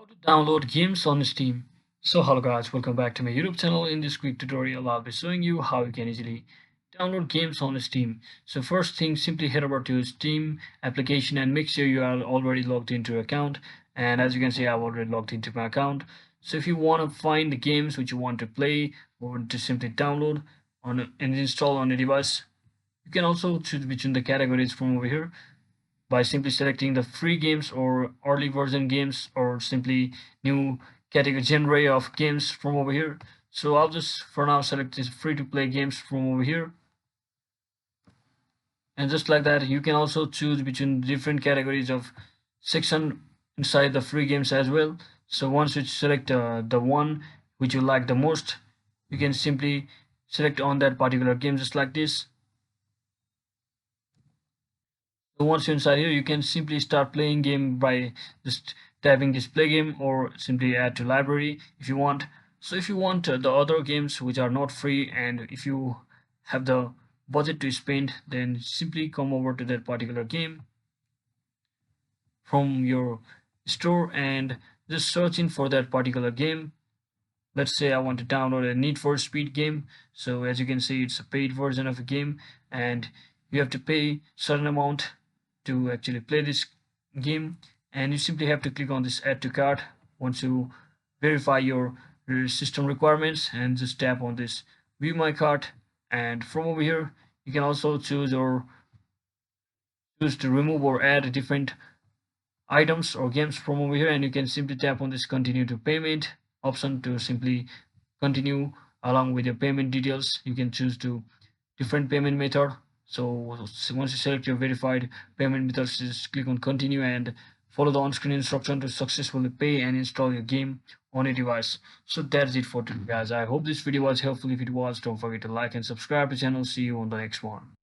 How to download games on Steam. So hello guys, welcome back to my YouTube channel. In this quick tutorial I'll be showing you how you can easily download games on Steam. So first thing, simply head over to Steam application and make sure you are already logged into your account. And as you can see, I've already logged into my account. So if you want to find the games which you want to play or to simply download and install on a device, you can also choose between the categories from over here by simply selecting the free games or early version games or simply new category genre of games from over here. So I'll just for now select this free to play games from over here, and just like that you can also choose between different categories of section inside the free games as well. So once you select the one which you like the most, you can simply select on that particular game just like this. So once you're inside here, you can simply start playing game by just tapping display game or simply add to library if you want. So if you want the other games which are not free, and if you have the budget to spend, then simply come over to that particular game from your store and just searching for that particular game. Let's say I want to download a Need for Speed game. So as you can see, it's a paid version of a game and you have to pay certain amount to actually play this game, and you simply have to click on this add to cart once you verify your system requirements and just tap on this view my cart. And from over here you can also choose to remove or add different items or games from over here, and you can simply tap on this continue to payment option to simply continue along with your payment details. You can choose to different payment method. So once you select your verified payment methods, just click on continue and follow the on-screen instruction to successfully pay and install your game on a device. So that's it for today guys. I hope this video was helpful. If it was, don't forget to like and subscribe to the channel. See you on the next one.